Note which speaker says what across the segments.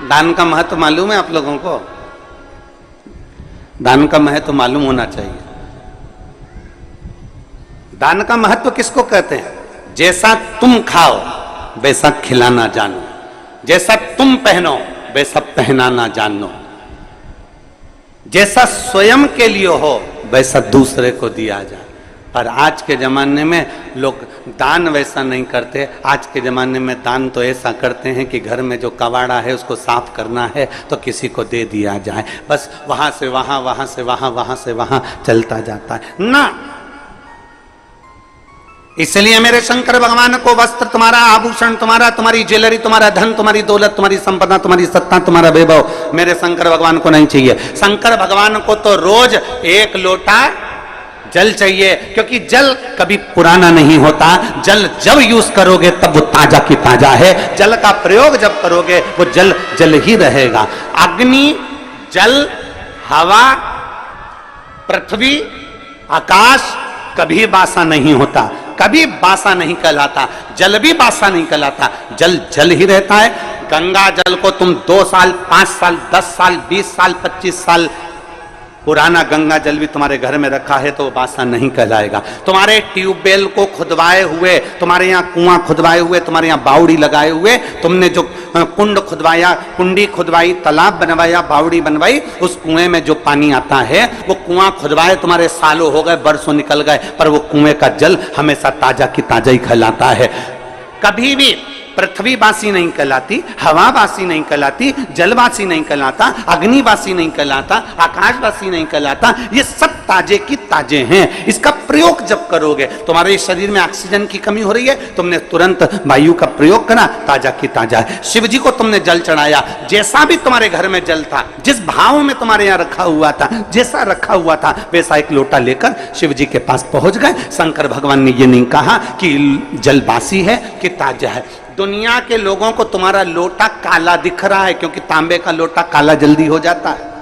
Speaker 1: दान का महत्व मालूम है आप लोगों को? दान का महत्व मालूम होना चाहिए। दान का महत्व किसको कहते हैं? जैसा तुम खाओ वैसा खिलाना जानो, जैसा तुम पहनो वैसा पहनाना जानो, जैसा स्वयं के लिए हो वैसा दूसरे को दिया जाए। पर आज के जमाने में लोग दान वैसा नहीं करते। आज के जमाने में दान तो ऐसा करते हैं कि घर में जो कबाड़ा है उसको साफ करना है तो किसी को दे दिया जाए, बस वहां से वहां, वहां से वहां, वहां से वहां चलता जाता है ना। इसलिए मेरे शंकर भगवान को वस्त्र तुम्हारा, आभूषण तुम्हारा, तुम्हारी ज्वेलरी, तुम्हारा धन, तुम्हारी दौलत, तुम्हारी संपदा, तुम्हारी सत्ता, तुम्हारा वैभव मेरे शंकर भगवान को नहीं चाहिए। शंकर भगवान को तो रोज एक लोटा जल चाहिए, क्योंकि जल कभी पुराना नहीं होता। जल जब यूज करोगे तब वो ताजा की ताजा है। जल का प्रयोग जब करोगे वो जल जल ही रहेगा। अग्नि, जल, हवा, पृथ्वी, आकाश कभी बासा नहीं होता, कभी बासा नहीं कहलाता। जल भी बासा नहीं कहलाता, जल जल ही रहता है। गंगा जल को तुम 2 साल, 5 साल, 10 साल, 20 साल, 25 साल पुराना गंगा जल भी तुम्हारे घर में रखा है तो वो बासा नहीं कहलाएगा। तुम्हारे ट्यूबवेल को खुदवाए हुए, तुम्हारे यहाँ कुआं खुदवाए हुए, तुम्हारे यहाँ बावड़ी लगाए हुए, तुमने जो कुंड खुदवाया, कुंडी खुदवाई, तालाब बनवाया, बावड़ी बनवाई, उस कुएं में जो पानी आता है वो कुआं खुदवाए तुम्हारे सालों हो गए, बरसों निकल गए, पर वो कुएं का जल हमेशा ताजा की ताजा ही कहलाता है। कभी भी पृथ्वी बासी नहीं कहलाती, हवा बासी नहीं कहलाती, जलवासी नहीं कहलाता, अग्निवासी नहीं कहलाता, आकाशवासी नहीं कहलाता। ये सब ताजे की ताजे हैं। इसका प्रयोग जब करोगे, तुम्हारे शरीर में ऑक्सीजन की कमी हो रही है, तुमने तुरंत वायु का प्रयोग करा, ताजा की ताजा है। शिव जी को तुमने जल चढ़ाया, जैसा भी तुम्हारे घर में जल था, जिस भाव में तुम्हारे यहाँ रखा हुआ था, जैसा रखा हुआ था वैसा एक लोटा लेकर शिव जी के पास पहुंच गए। शंकर भगवान ने ये नहीं कहा कि जल बासी है कि ताजा है। दुनिया के लोगों को तुम्हारा लोटा काला दिख रहा है, क्योंकि तांबे का लोटा काला जल्दी हो जाता है।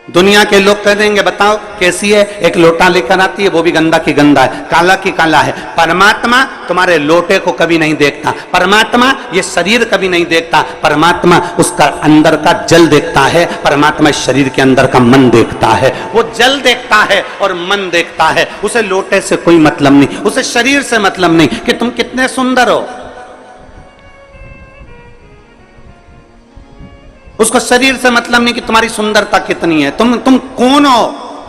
Speaker 1: दुनिया के लोग कह देंगे बताओ कैसी है, एक लोटा लेकर आती है वो भी गंदा की गंदा है, काला की काला है। परमात्मा तुम्हारे लोटे को कभी नहीं देखता, परमात्मा ये शरीर कभी नहीं देखता, परमात्मा उसका अंदर का जल देखता है, परमात्मा इस शरीर के अंदर का मन देखता है। वो जल देखता है और मन देखता है, उसे लोटे से कोई मतलब नहीं, उसे शरीर से मतलब नहीं कि तुम कितने सुंदर हो, उसको शरीर से मतलब नहीं कि तुम्हारी सुंदरता कितनी है, तुम कौन हो,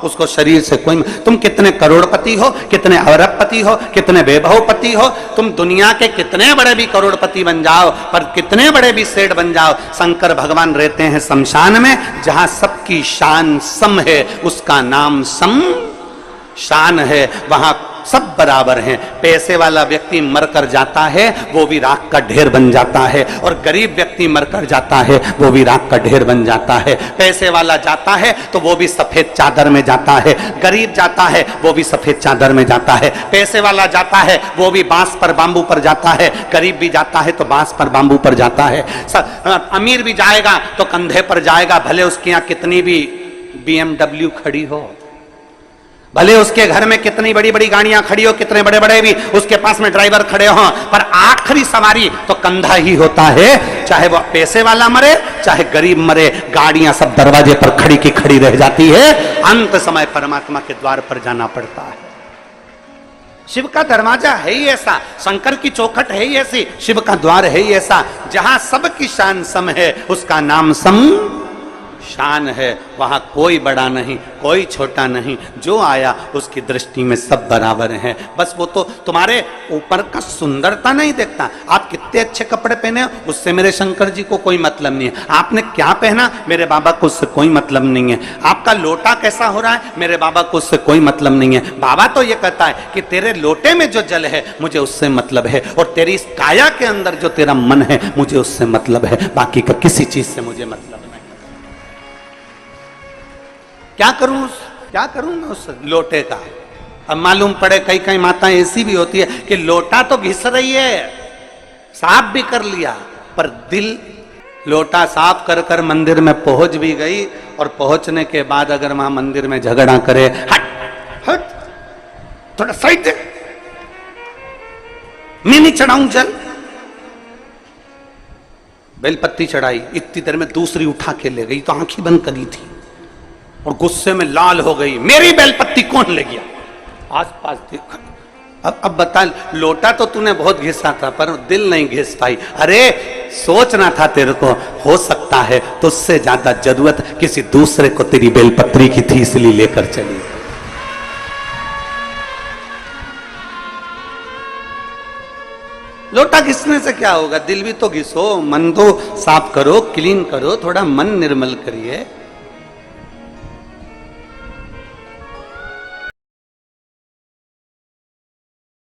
Speaker 1: उसको शरीर से कोई, तुम कितने करोड़पति हो, कितने अरबपति हो, कितने वैभवपति हो, तुम दुनिया के कितने बड़े भी करोड़पति बन जाओ, पर कितने बड़े भी सेठ बन जाओ, शंकर भगवान रहते हैं शमशान में, जहां सबकी शान सम है, उसका नाम सम शान है, वहां सब बराबर हैं। पैसे वाला व्यक्ति मरकर जाता है वो भी राख का ढेर बन जाता है, और गरीब व्यक्ति मरकर जाता है वो भी राख का ढेर बन जाता है। पैसे वाला जाता है तो वो भी सफेद चादर में जाता है, गरीब जाता है वो भी सफेद चादर में जाता है। पैसे वाला जाता है वो भी बांस पर बांबू पर जाता है, गरीब भी जाता है तो बांस पर बांबू पर जाता है। अमीर भी जाएगा तो कंधे पर जाएगा, भले उसके यहाँ कितनी भी BMW खड़ी हो, भले उसके घर में कितनी बड़ी बड़ी गाड़ियां खड़ी हो, कितने बड़े बड़े भी उसके पास में ड्राइवर खड़े हों, पर आखिरी सवारी तो कंधा ही होता है। चाहे वो पैसे वाला मरे चाहे गरीब मरे, गाड़ियां सब दरवाजे पर खड़ी की खड़ी रह जाती है। अंत समय परमात्मा के द्वार पर जाना पड़ता है। शिव का दरवाजा है ही ऐसा, शंकर की चौखट है ही ऐसी, शिव का द्वार है ही ऐसा, जहां सबकी शान सम है, उसका नाम सम शान है। वहां कोई बड़ा नहीं, कोई छोटा नहीं, जो आया उसकी दृष्टि में सब बराबर हैं। बस वो तो तुम्हारे ऊपर का सुंदरता नहीं देखता, आप कितने अच्छे कपड़े पहने हो उससे मेरे शंकर जी को कोई मतलब नहीं है, आपने क्या पहना मेरे बाबा को उससे कोई मतलब नहीं है, आपका लोटा कैसा हो रहा है मेरे बाबा को उससे कोई मतलब नहीं है। बाबा तो ये कहता है कि तेरे लोटे में जो जल है मुझे उससे मतलब है, और तेरी इस काया के अंदर जो तेरा मन है मुझे उससे मतलब है, बाकी का किसी चीज से मुझे मतलब नहीं। क्या करूं मैं उस लोटे का? अब मालूम पड़े कई कई माताएं ऐसी भी होती है कि लोटा तो घिस रही है, साफ भी कर लिया, पर दिल, लोटा साफ कर कर मंदिर में पहुंच भी गई, और पहुंचने के बाद अगर वहां मंदिर में झगड़ा करे, हट हट थोड़ा साइड दे, मैं नहीं चढ़ाऊं जल, बेलपत्ती चढ़ाई, इतनी देर में दूसरी उठा के ले गई, तो आंखें बंद करी थी और गुस्से में लाल हो गई, मेरी बेलपत्ती कौन ले गया? आसपास देखा, अब बता, लोटा तो तूने बहुत घिसा था पर दिल नहीं घिस पाई। अरे सोचना था तेरे को, हो सकता है तो उससे ज्यादा जरूरत किसी दूसरे को तेरी बेलपत्री की थी, इसलिए लेकर चली। लोटा घिसने से क्या होगा, दिल भी तो घिसो, मन तो साफ करो, क्लीन करो, थोड़ा मन निर्मल करिए।